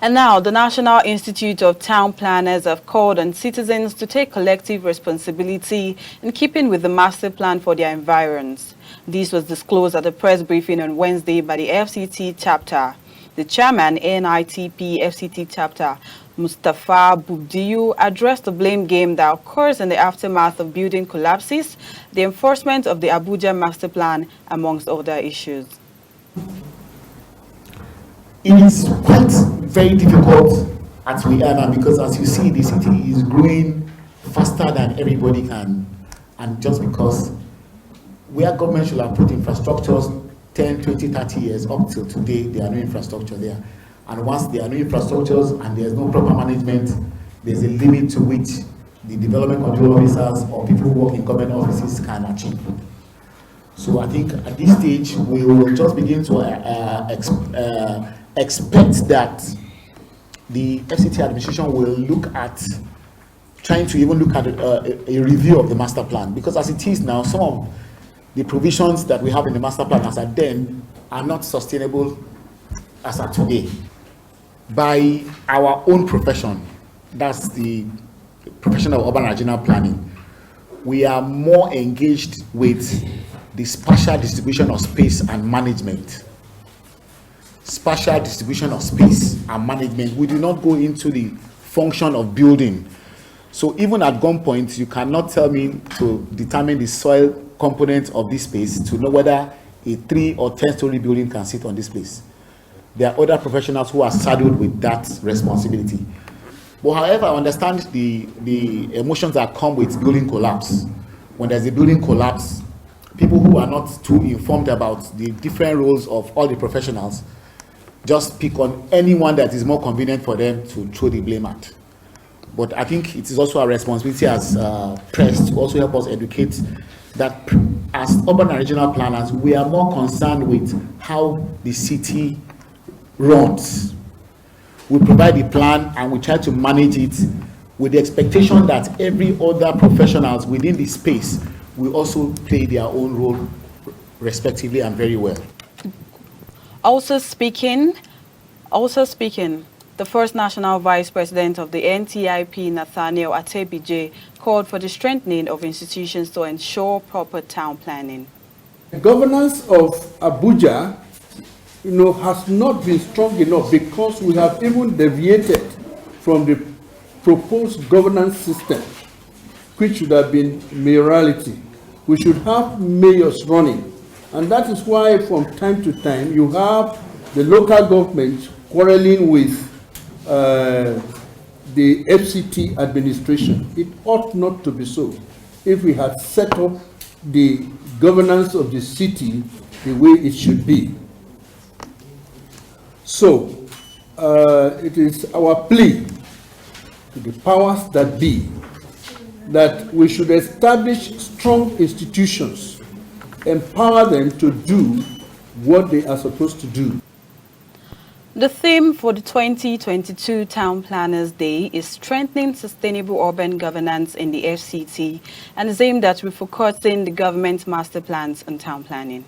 And now, the National Institute of Town Planners have called on citizens to take collective responsibility in keeping with the master plan for their environs. This was disclosed at a press briefing on Wednesday by the FCT chapter. The chairman, NITP FCT chapter, Mustafa Bubdiyu, addressed the blame game that occurs in the aftermath of building collapses, the enforcement of the Abuja master plan, amongst other issues. It is quite very difficult as we are now, because as you see, the city is growing faster than everybody can, and just because where government should have put infrastructures 10, 20, 30 years up till today, there are no infrastructure there. And once there are no infrastructures and there's no proper management, there's a limit to which the development control officers or people who work in government offices can achieve. So I think at this stage, we will just begin to expect that the FCT administration will look at trying to even look at a review of the master plan, because as it is now, some of the provisions that we have in the master plan as at then are not sustainable as at today. By our own profession, that's the profession of urban and regional planning, we are more engaged with the spatial distribution of space and management. Spatial distribution of space and management. We do not go into the function of building. So even at gunpoint, you cannot tell me to determine the soil component of this space to know whether a 3 or 10-story building can sit on this place. There are other professionals who are saddled with that responsibility. But however, I understand the emotions that come with building collapse. When there's a building collapse, people who are not too informed about the different roles of all the professionals just pick on anyone that is more convenient for them to throw the blame at. But I think it is also our responsibility as press to also help us educate that as urban and regional planners, we are more concerned with how the city runs. We provide the plan and we try to manage it with the expectation that every other professionals within the space will also play their own role respectively and very well. Also speaking, the first National Vice President of the NTIP, Nathaniel Atebije, called for the strengthening of institutions to ensure proper town planning. The governance of Abuja, has not been strong enough because we have even deviated from the proposed governance system, which should have been mayoralty. We should have mayors running, and that is why from time to time you have the local government quarreling with the FCT administration. It ought not to be so. If we had set up the governance of the city the way it should be. So it is our plea to the powers that be that we should establish strong institutions, empower them to do what they are supposed to do. The theme for the 2022 Town Planners Day is strengthening sustainable urban governance in the FCT and is aimed at refocusing the government's master plans on town planning.